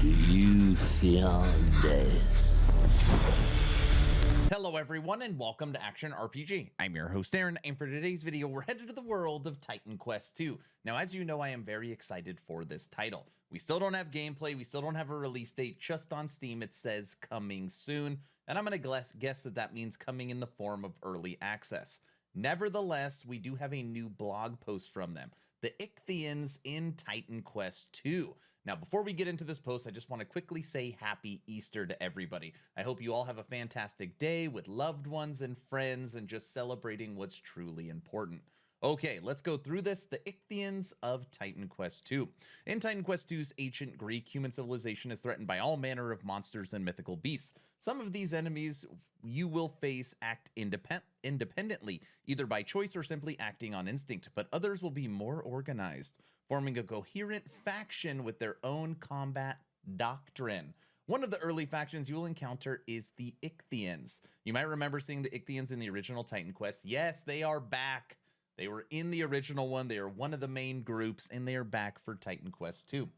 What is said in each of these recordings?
Do you feel this? Hello everyone and welcome to Action RPG. I'm your host Aaron, and for today's video we're headed to the world of Titan Quest 2. Now as you know, I am very excited for this title. We still don't have gameplay, we still don't have a release date. Just on Steam it says coming soon, and I'm gonna guess that means coming in the form of early access. Nevertheless, we do have a new blog post from them, the Ichthians in Titan Quest 2. Now, before we get into this post, I just want to quickly say Happy Easter to everybody. I hope you all have a fantastic day with loved ones and friends and just celebrating what's truly important. Okay, let's go through this. The Ichthians of Titan Quest 2. In Titan Quest 2's ancient Greek, human civilization is threatened by all manner of monsters and mythical beasts. Some of these enemies you will face act independently, either by choice or simply acting on instinct, but others will be more organized, forming a coherent faction with their own combat doctrine. One of the early factions you will encounter is the Ichthians. You might remember seeing the Ichthians in the original Titan Quest. Yes, they are back. They were in the original one. They are one of the main groups, and they are back for Titan Quest 2.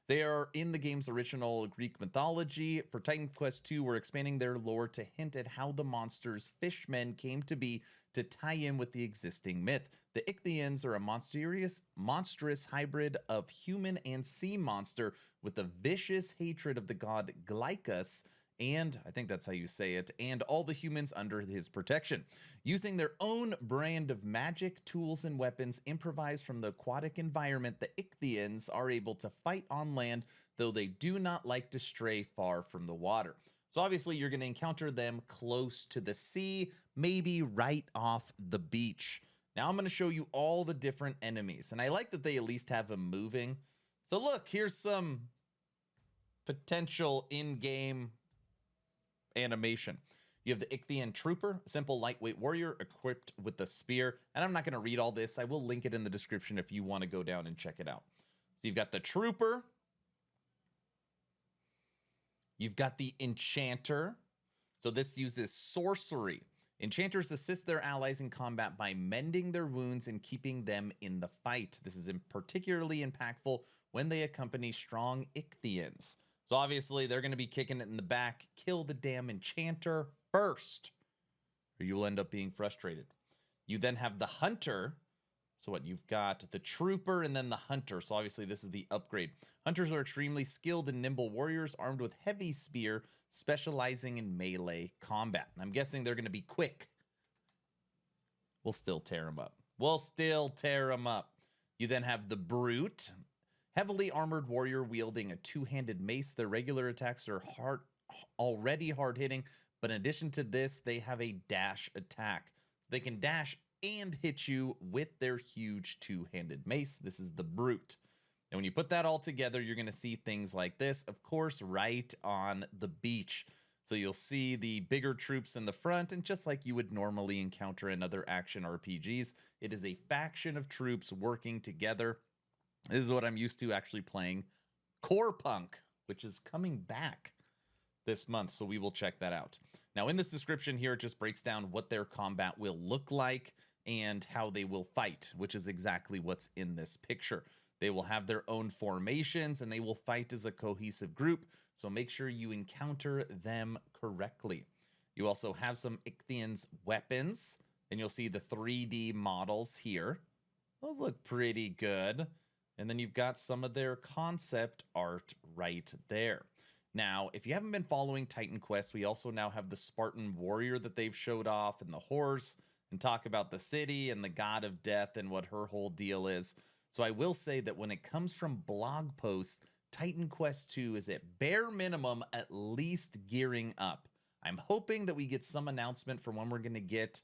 They are in the game's original Greek mythology. For Titan Quest 2, we're expanding their lore to hint at how the monsters fishmen came to be to tie in with the existing myth. The Ichthians are a monstrous hybrid of human and sea monster with a vicious hatred of the god Glycus, and I think that's how you say it, and all the humans under his protection. Using their own brand of magic, tools, and weapons improvised from the aquatic environment, the Ichthians are able to fight on land, though they do not like to stray far from the water. So obviously you're going to encounter them close to the sea, maybe right off the beach. Now I'm going to show you all the different enemies, and I like that they at least have them moving. So look, here's some potential in-game animation. You have the Ichthian Trooper, a simple lightweight warrior equipped with the spear. And I'm not going to read all this. I will link it in the description if you want to go down and check it out. So you've got the Trooper. You've got the Enchanter. So this uses sorcery. Enchanters assist their allies in combat by mending their wounds and keeping them in the fight. This is particularly impactful when they accompany strong Ichthians. So obviously they're going to be kicking it in the back. Kill the damn Enchanter first, or you will end up being frustrated. You then have the Hunter. So what, you've got the Trooper and then the Hunter. So obviously this is the upgrade. Hunters are extremely skilled and nimble warriors armed with heavy spear, specializing in melee combat. And I'm guessing they're going to be quick. We'll still tear them up. You then have the Brute. Heavily armored warrior wielding a two-handed mace. Their regular attacks are already hard-hitting, but in addition to this, they have a dash attack. So they can dash and hit you with their huge two-handed mace. This is the Brute. And when you put that all together, you're going to see things like this, of course, right on the beach. So you'll see the bigger troops in the front, and just like you would normally encounter in other action RPGs, it is a faction of troops working together. This is what I'm used to actually playing Core Punk, which is coming back this month, so we will check that out. Now, in this description here, it just breaks down what their combat will look like and how they will fight, which is exactly what's in this picture. They will have their own formations, and they will fight as a cohesive group, so make sure you encounter them correctly. You also have some Ichthians weapons, and you'll see the 3D models here. Those look pretty good. And then you've got some of their concept art right there. Now, if you haven't been following Titan Quest, we also now have the Spartan warrior that they've showed off, and the horse, and talk about the city and the god of death and what her whole deal is. So I will say that when it comes from blog posts, Titan Quest 2 is at bare minimum at least gearing up. I'm hoping that we get some announcement for when we're going to get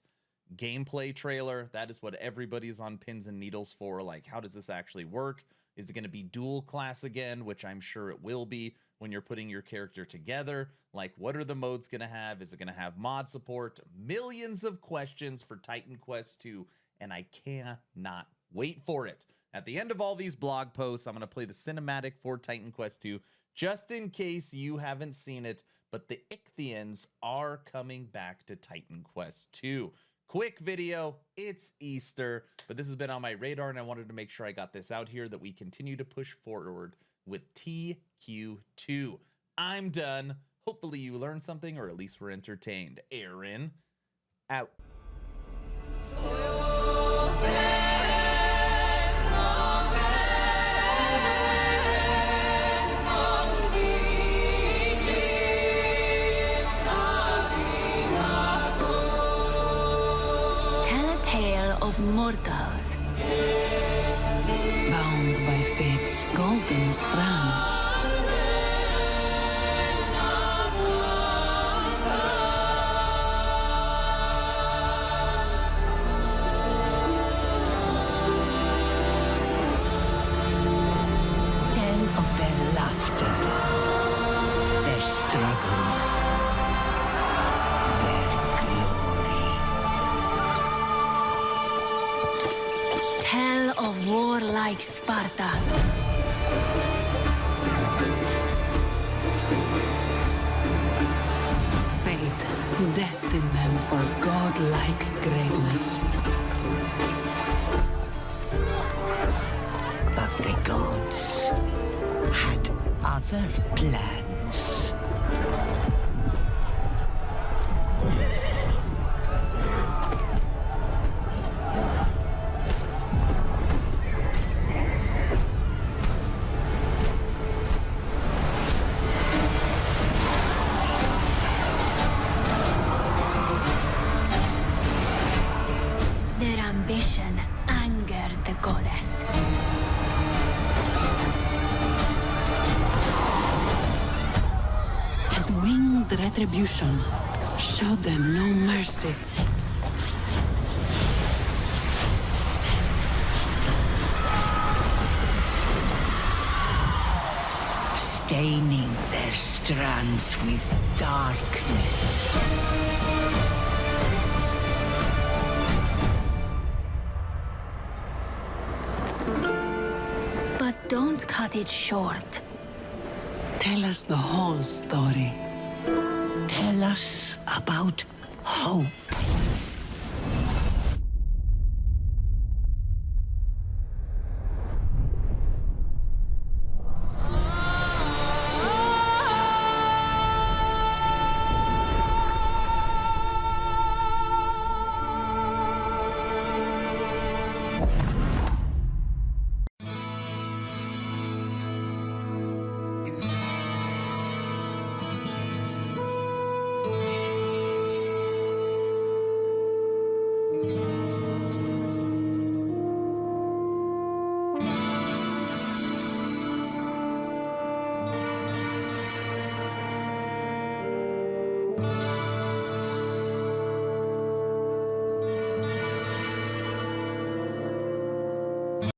gameplay trailer. That is what everybody's on pins and needles for. Like, how does this actually work? Is it going to be dual class again, which I'm sure it will be when you're putting your character together? Like, what are the modes going to have? Is it going to have mod support? Millions of questions for Titan Quest 2, and I cannot wait for it. At the end of all these blog posts, I'm going to play the cinematic for Titan Quest 2, just in case you haven't seen it, but the Ichthians are coming back to Titan Quest 2. Quick video, it's Easter, but this has been on my radar and I wanted to make sure I got this out here that we continue to push forward with TQ2. I'm done. Hopefully you learned something or at least were entertained. Aaron, out. Of mortals, bound by fate's golden strands. Tell of their laughter, their struggles, their glory. Tell of warlike Sparta. Fate destined them for godlike greatness. But the gods had other plans. Their ambition angered the goddess. And winged Retribution showed them no mercy. Staining their strands with darkness. But don't cut it short. Tell us the whole story. Tell us about hope.